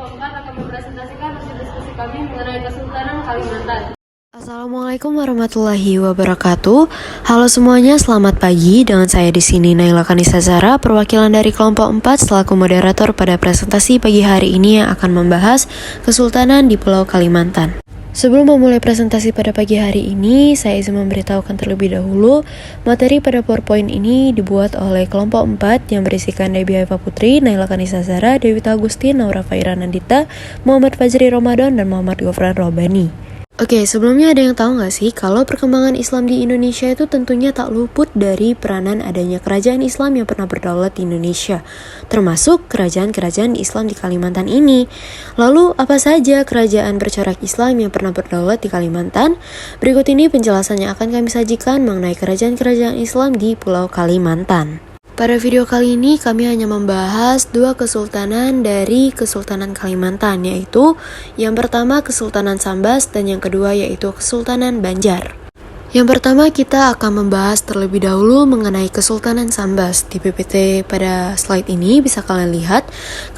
kelompok 4 akan mempresentasikan hasil diskusi kami mengenai Kesultanan Kalimantan. Assalamualaikum warahmatullahi wabarakatuh. Halo semuanya, selamat pagi. Dengan saya di sini Naila Kanisa Zara, perwakilan dari kelompok 4 selaku moderator pada presentasi pagi hari ini yang akan membahas Kesultanan di Pulau Kalimantan. Sebelum memulai presentasi pada pagi hari ini, saya izin memberitahukan terlebih dahulu, materi pada PowerPoint ini dibuat oleh kelompok 4 yang berisikan Debbie Haifa Putri, Naila Kanisa Zara, Dewita Agustin, Naura Faira Nandita, Muhammad Fajri Ramadan, dan Muhammad Gofran Robani. Oke, sebelumnya ada yang tahu nggak sih kalau perkembangan Islam di Indonesia itu tentunya tak luput dari peranan adanya kerajaan Islam yang pernah berdaulat di Indonesia, termasuk kerajaan-kerajaan Islam di Kalimantan ini. Lalu, apa saja kerajaan bercorak Islam yang pernah berdaulat di Kalimantan? Berikut ini penjelasannya akan kami sajikan mengenai kerajaan-kerajaan Islam di Pulau Kalimantan. Pada video kali ini kami hanya membahas dua kesultanan dari Kesultanan Kalimantan, yaitu yang pertama Kesultanan Sambas dan yang kedua yaitu Kesultanan Banjar. Yang pertama kita akan membahas terlebih dahulu mengenai Kesultanan Sambas. Di PPT pada slide ini bisa kalian lihat,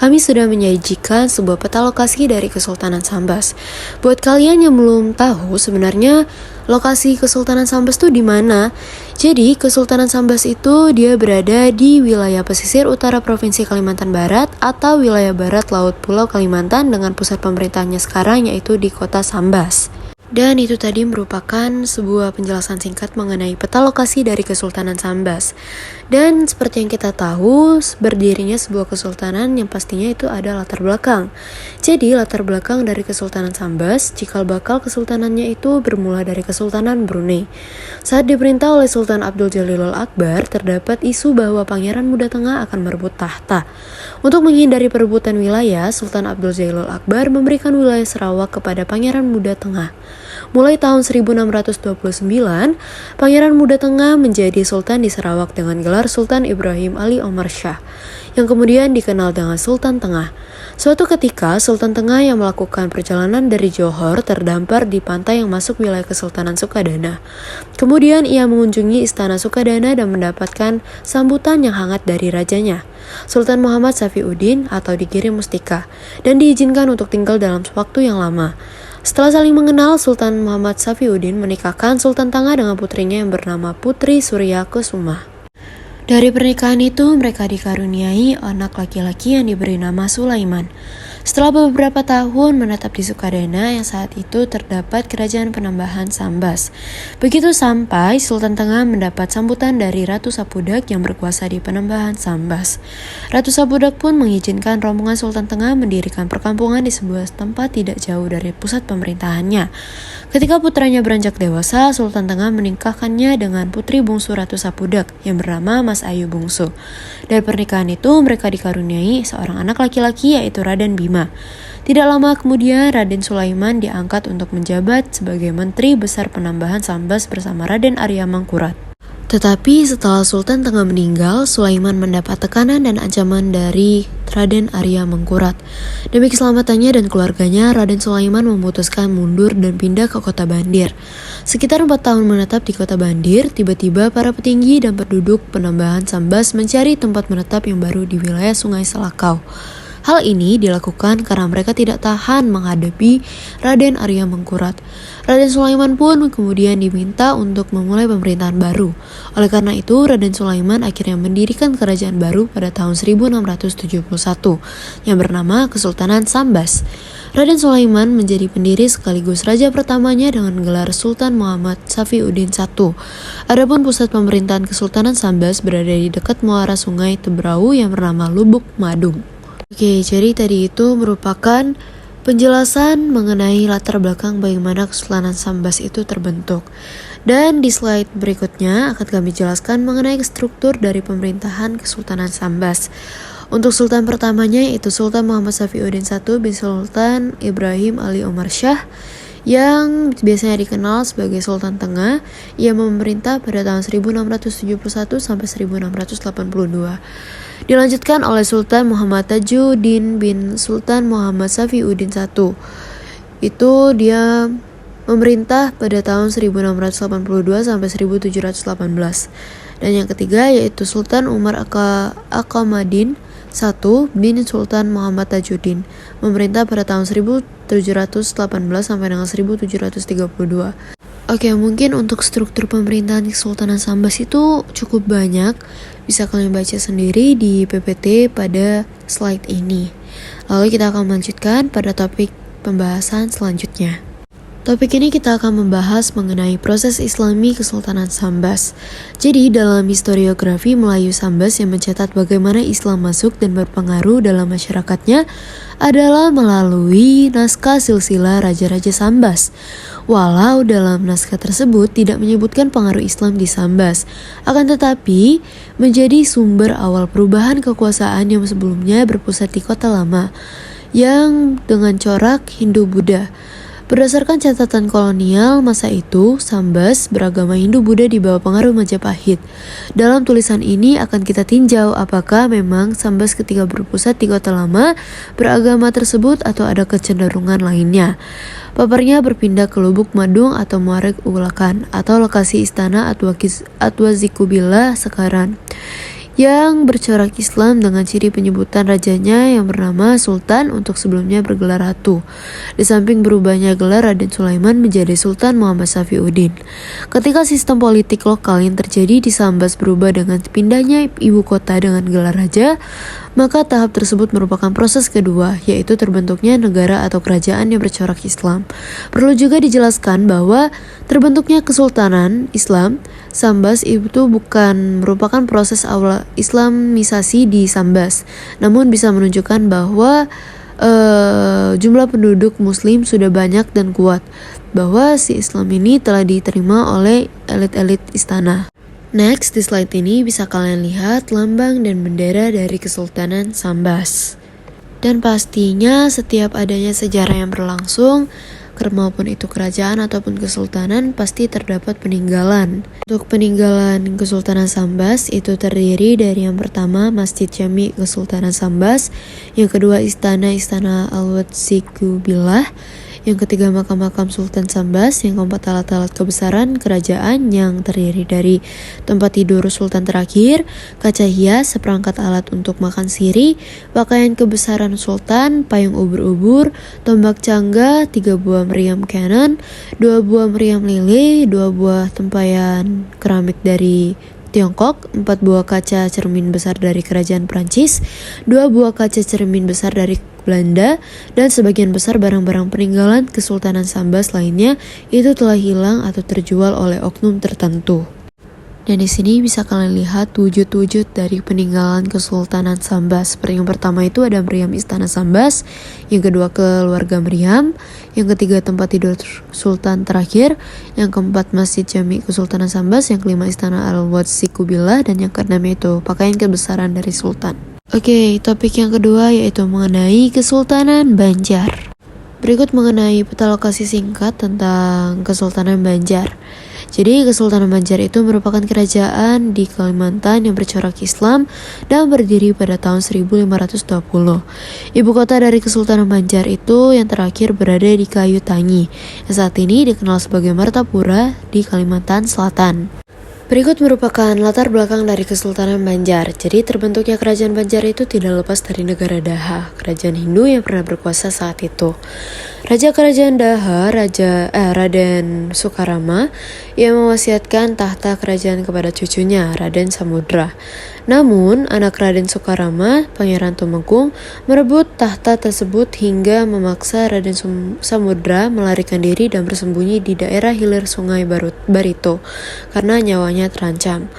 kami sudah menyajikan sebuah peta lokasi dari Kesultanan Sambas. Buat kalian yang belum tahu sebenarnya lokasi Kesultanan Sambas itu di mana? Jadi, Kesultanan Sambas itu dia berada di wilayah pesisir utara Provinsi Kalimantan Barat atau wilayah barat Laut Pulau Kalimantan dengan pusat pemerintahannya sekarang yaitu di kota Sambas. Dan itu tadi merupakan sebuah penjelasan singkat mengenai peta lokasi dari Kesultanan Sambas. Dan seperti yang kita tahu, berdirinya sebuah kesultanan yang pastinya itu ada latar belakang. Jadi latar belakang dari Kesultanan Sambas, cikal bakal kesultanannya itu bermula dari Kesultanan Brunei. Saat diperintah oleh Sultan Abdul Jalilul Akbar, terdapat isu bahwa Pangeran Muda Tengah akan merebut tahta. Untuk menghindari perebutan wilayah, Sultan Abdul Jalilul Akbar memberikan wilayah Sarawak kepada Pangeran Muda Tengah. Mulai tahun 1629, Pangeran Muda Tengah menjadi Sultan di Sarawak dengan gelar Sultan Ibrahim Ali Omar Shah, yang kemudian dikenal dengan Sultan Tengah. Suatu ketika, Sultan Tengah yang melakukan perjalanan dari Johor terdampar di pantai yang masuk wilayah Kesultanan Sukadana. Kemudian ia mengunjungi Istana Sukadana dan mendapatkan sambutan yang hangat dari rajanya, Sultan Muhammad Safiuddin atau dikirim mustika, dan diizinkan untuk tinggal dalam waktu yang lama. Setelah saling mengenal, Sultan Muhammad Safiuddin menikahkan Sultan Tengah dengan putrinya yang bernama Putri Surya Kusuma. Dari pernikahan itu, mereka dikaruniai anak laki-laki yang diberi nama Sulaiman. Setelah beberapa tahun menetap di Sukadana yang saat itu terdapat kerajaan penambahan Sambas. Begitu sampai, Sultan Tengah mendapat sambutan dari Ratu Sapudak yang berkuasa di penambahan Sambas. Ratu Sapudak pun mengizinkan rombongan Sultan Tengah mendirikan perkampungan di sebuah tempat tidak jauh dari pusat pemerintahannya. Ketika putranya beranjak dewasa, Sultan Tengah menikahkannya dengan putri bungsu Ratu Sapudak yang bernama Mas Ayu Bungsu. Dari pernikahan itu, mereka dikaruniai seorang anak laki-laki yaitu Raden Bima. Tidak lama kemudian, Raden Sulaiman diangkat untuk menjabat sebagai Menteri Besar Penambahan Sambas bersama Raden Arya Mangkurat. Tetapi setelah Sultan Tengah meninggal, Sulaiman mendapat tekanan dan ancaman dari Raden Arya Mangkurat. Demi keselamatannya dan keluarganya, Raden Sulaiman memutuskan mundur dan pindah ke kota Bandir. Sekitar 4 tahun menetap di kota Bandir, tiba-tiba para petinggi dan penduduk penambahan Sambas mencari tempat menetap yang baru di wilayah Sungai Selakau. Hal ini dilakukan karena mereka tidak tahan menghadapi Raden Arya Mangkurat. Raden Sulaiman pun kemudian diminta untuk memulai pemerintahan baru. Oleh karena itu, Raden Sulaiman akhirnya mendirikan kerajaan baru pada tahun 1671 yang bernama Kesultanan Sambas. Raden Sulaiman menjadi pendiri sekaligus raja pertamanya dengan gelar Sultan Muhammad Safiuddin I. Adapun pusat pemerintahan Kesultanan Sambas berada di dekat muara Sungai Tebrau yang bernama Lubuk Madung. Oke, jadi tadi itu merupakan penjelasan mengenai latar belakang bagaimana Kesultanan Sambas itu terbentuk. Dan di slide berikutnya akan kami jelaskan mengenai struktur dari pemerintahan Kesultanan Sambas. Untuk sultan pertamanya yaitu Sultan Muhammad Safiuddin I bin Sultan Ibrahim Ali Omar Shah yang biasanya dikenal sebagai Sultan Tengah. Ia memerintah pada tahun 1671 sampai 1682. Dilanjutkan oleh Sultan Muhammad Tajuddin bin Sultan Muhammad Safiuddin I. Itu dia memerintah pada tahun 1682 sampai 1718. Dan yang ketiga yaitu Sultan Umar Akamadin 1. Bin Sultan Muhammad Tajuddin, memerintah pada tahun 1718 sampai dengan 1732. Oke, mungkin untuk struktur pemerintahan Kesultanan Sambas itu cukup banyak. Bisa kalian baca sendiri di PPT pada slide ini. Lalu kita akan melanjutkan pada topik pembahasan selanjutnya. Topik ini kita akan membahas mengenai proses Islami Kesultanan Sambas. Jadi dalam historiografi Melayu Sambas yang mencatat bagaimana Islam masuk dan berpengaruh dalam masyarakatnya adalah melalui naskah silsilah Raja-Raja Sambas. Walau dalam naskah tersebut tidak menyebutkan pengaruh Islam di Sambas, akan tetapi menjadi sumber awal perubahan kekuasaan yang sebelumnya berpusat di Kota Lama, yang dengan corak Hindu-Buddha. Berdasarkan catatan kolonial masa itu, Sambas beragama Hindu-Buddha di bawah pengaruh Majapahit. Dalam tulisan ini akan kita tinjau apakah memang Sambas ketika berpusat di Kota Lama beragama tersebut atau ada kecenderungan lainnya. Paparnya berpindah ke Lubuk Madung atau Muarek Ulakan atau lokasi istana Atwazikubillah sekarang, yang bercorak Islam dengan ciri penyebutan rajanya yang bernama Sultan untuk sebelumnya bergelar Ratu. Di samping berubahnya gelar Raden Sulaiman menjadi Sultan Muhammad Safiuddin. Ketika sistem politik lokal yang terjadi di Sambas berubah dengan pindahnya ibu kota dengan gelar raja, maka tahap tersebut merupakan proses kedua, yaitu terbentuknya negara atau kerajaan yang bercorak Islam. Perlu juga dijelaskan bahwa terbentuknya Kesultanan Islam Sambas itu bukan merupakan proses awal Islamisasi di Sambas, namun bisa menunjukkan bahwa jumlah penduduk Muslim sudah banyak dan kuat, bahwa si Islam ini telah diterima oleh elit-elit istana. Next, di slide ini bisa kalian lihat lambang dan bendera dari Kesultanan Sambas. Dan pastinya setiap adanya sejarah yang berlangsung, maupun itu kerajaan ataupun kesultanan, pasti terdapat peninggalan. Untuk peninggalan Kesultanan Sambas itu terdiri dari yang pertama Masjid Jami Kesultanan Sambas, yang kedua Istana Al-Watsikubillah, yang ketiga makam-makam Sultan Sambas, yang keempat alat-alat kebesaran kerajaan yang terdiri dari tempat tidur Sultan terakhir, kaca hias, seperangkat alat untuk makan siri, pakaian kebesaran Sultan, payung ubur-ubur, tombak cangga, 3 buah meriam kanan, 2 buah meriam lele, 2 buah tempayan keramik dari Tiongkok, 4 buah kaca cermin besar dari kerajaan Prancis, 2 buah kaca cermin besar dari Belanda, dan sebagian besar barang-barang peninggalan Kesultanan Sambas lainnya itu telah hilang atau terjual oleh oknum tertentu. Dan di sini bisa kalian lihat wujud-wujud dari peninggalan Kesultanan Sambas. Seperti yang pertama itu ada meriam Istana Sambas, yang kedua keluarga meriam, yang ketiga tempat tidur Sultan terakhir, yang keempat Masjid Jami Kesultanan Sambas, yang kelima Istana Al-Watsikubillah, dan yang keenam itu pakaian kebesaran dari Sultan. Oke, topik yang kedua yaitu mengenai Kesultanan Banjar. Berikut mengenai peta lokasi singkat tentang Kesultanan Banjar. Jadi Kesultanan Banjar itu merupakan kerajaan di Kalimantan yang bercorak Islam dan berdiri pada tahun 1520. Ibu kota dari Kesultanan Banjar itu yang terakhir berada di Kayu Tangi, yang saat ini dikenal sebagai Martapura di Kalimantan Selatan. Berikut merupakan latar belakang dari Kesultanan Banjar. Jadi terbentuknya kerajaan Banjar itu tidak lepas dari negara Daha, kerajaan Hindu yang pernah berkuasa saat itu. Raja kerajaan Daha, Raden Sukarama, yang mewasiatkan tahta kerajaan kepada cucunya, Raden Samudra. Namun, anak Raden Sukarama, Pangeran Tumenggung, merebut tahta tersebut hingga memaksa Raden Samudra melarikan diri dan bersembunyi di daerah hilir Sungai Barito karena nyawanya terancam.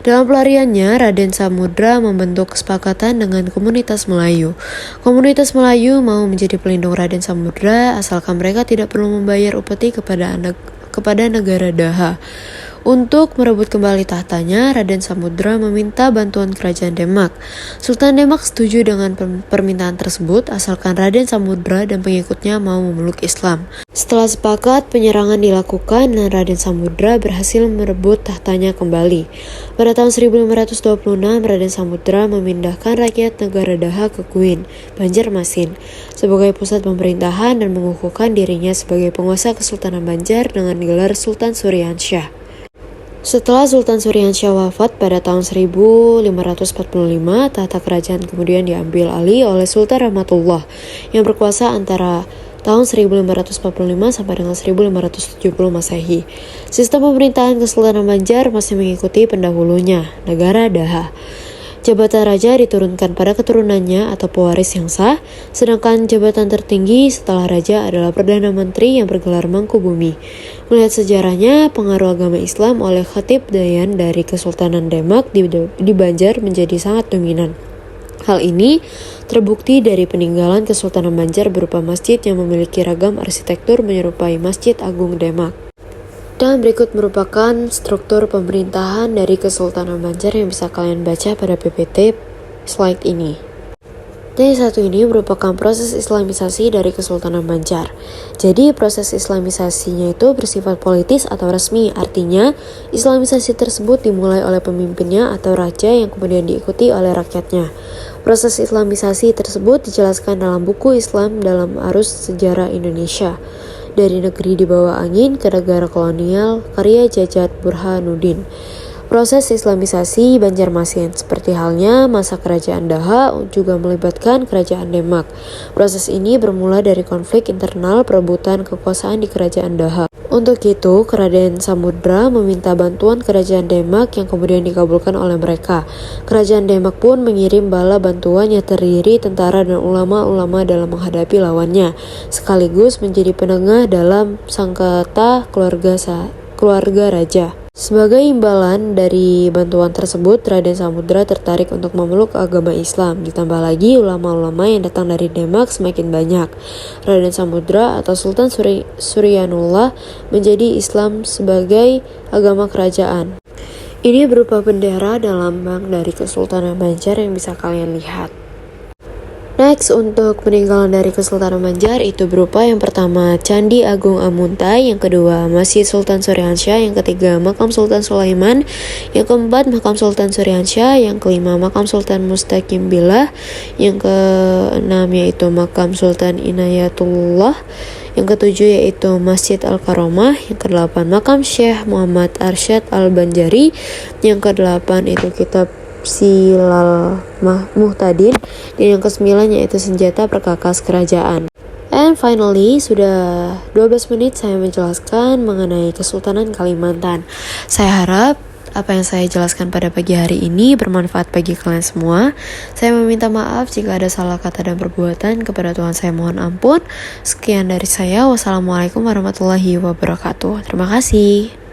Dalam pelariannya, Raden Samudra membentuk kesepakatan dengan komunitas Melayu. Komunitas Melayu mau menjadi pelindung Raden Samudra asalkan mereka tidak perlu membayar upeti kepada negara Daha. Untuk merebut kembali tahtanya, Raden Samudra meminta bantuan kerajaan Demak. Sultan Demak setuju dengan permintaan tersebut asalkan Raden Samudra dan pengikutnya mau memeluk Islam. Setelah sepakat, penyerangan dilakukan dan Raden Samudra berhasil merebut tahtanya kembali. Pada tahun 1526, Raden Samudra memindahkan rakyat negara Daha ke Kuin, Banjarmasin, sebagai pusat pemerintahan dan mengukuhkan dirinya sebagai penguasa Kesultanan Banjar dengan gelar Sultan Suryansyah. Setelah Sultan Suryansyah wafat pada tahun 1545, tahta kerajaan kemudian diambil alih oleh Sultan Rahmatullah yang berkuasa antara tahun 1545 sampai dengan 1570 Masehi. Sistem pemerintahan Kesultanan Banjar masih mengikuti pendahulunya, negara Daha. Jabatan raja diturunkan pada keturunannya atau pewaris yang sah, sedangkan jabatan tertinggi setelah raja adalah Perdana Menteri yang bergelar Mangkubumi. Melihat sejarahnya, pengaruh agama Islam oleh Khatib Dayan dari Kesultanan Demak di Banjar menjadi sangat dominan. Hal ini terbukti dari peninggalan Kesultanan Banjar berupa masjid yang memiliki ragam arsitektur menyerupai Masjid Agung Demak. Dan berikut merupakan struktur pemerintahan dari Kesultanan Banjar yang bisa kalian baca pada PPT slide ini. Yang satu ini merupakan proses islamisasi dari Kesultanan Banjar. Jadi proses islamisasinya itu bersifat politis atau resmi, artinya islamisasi tersebut dimulai oleh pemimpinnya atau raja yang kemudian diikuti oleh rakyatnya. Proses islamisasi tersebut dijelaskan dalam buku Islam dalam Arus Sejarah Indonesia. Dari negeri di bawah angin ke negara kolonial, karya Jajat Burhanuddin. Proses islamisasi Banjarmasin, seperti halnya masa kerajaan Daha, juga melibatkan kerajaan Demak. Proses ini bermula dari konflik internal perebutan kekuasaan di kerajaan Daha. Untuk itu, Raden Samudra meminta bantuan kerajaan Demak yang kemudian dikabulkan oleh mereka. Kerajaan Demak pun mengirim bala bantuan yang terdiri tentara dan ulama-ulama dalam menghadapi lawannya, sekaligus menjadi penengah dalam sengketa keluarga raja. Sebagai imbalan dari bantuan tersebut, Raden Samudra tertarik untuk memeluk agama Islam. Ditambah lagi ulama-ulama yang datang dari Demak semakin banyak. Raden Samudra atau Sultan Suryanullah menjadi Islam sebagai agama kerajaan. Ini berupa bendera dan lambang dari Kesultanan Banjar yang bisa kalian lihat. Next, untuk peninggalan dari Kesultanan Banjar itu berupa yang pertama Candi Agung Amuntai, yang kedua Masjid Sultan Suryansyah, yang ketiga Makam Sultan Sulaiman, yang keempat Makam Sultan Suryansyah, yang kelima Makam Sultan Mustaqim Billah, yang keenam yaitu Makam Sultan Inayatullah, yang ketujuh yaitu Masjid Al-Karomah, yang kedelapan Makam Syekh Muhammad Arsyad Al-Banjari, yang kedelapan itu kitab Silal Muhtadin, dan yang kesembilan yaitu senjata perkakas kerajaan. And finally, sudah 12 menit saya menjelaskan mengenai Kesultanan Kalimantan. Saya harap apa yang saya jelaskan pada pagi hari ini bermanfaat bagi kalian semua. Saya meminta maaf jika ada salah kata dan perbuatan. Kepada Tuhan saya mohon ampun. Sekian dari saya. Wassalamualaikum warahmatullahi wabarakatuh. Terima kasih.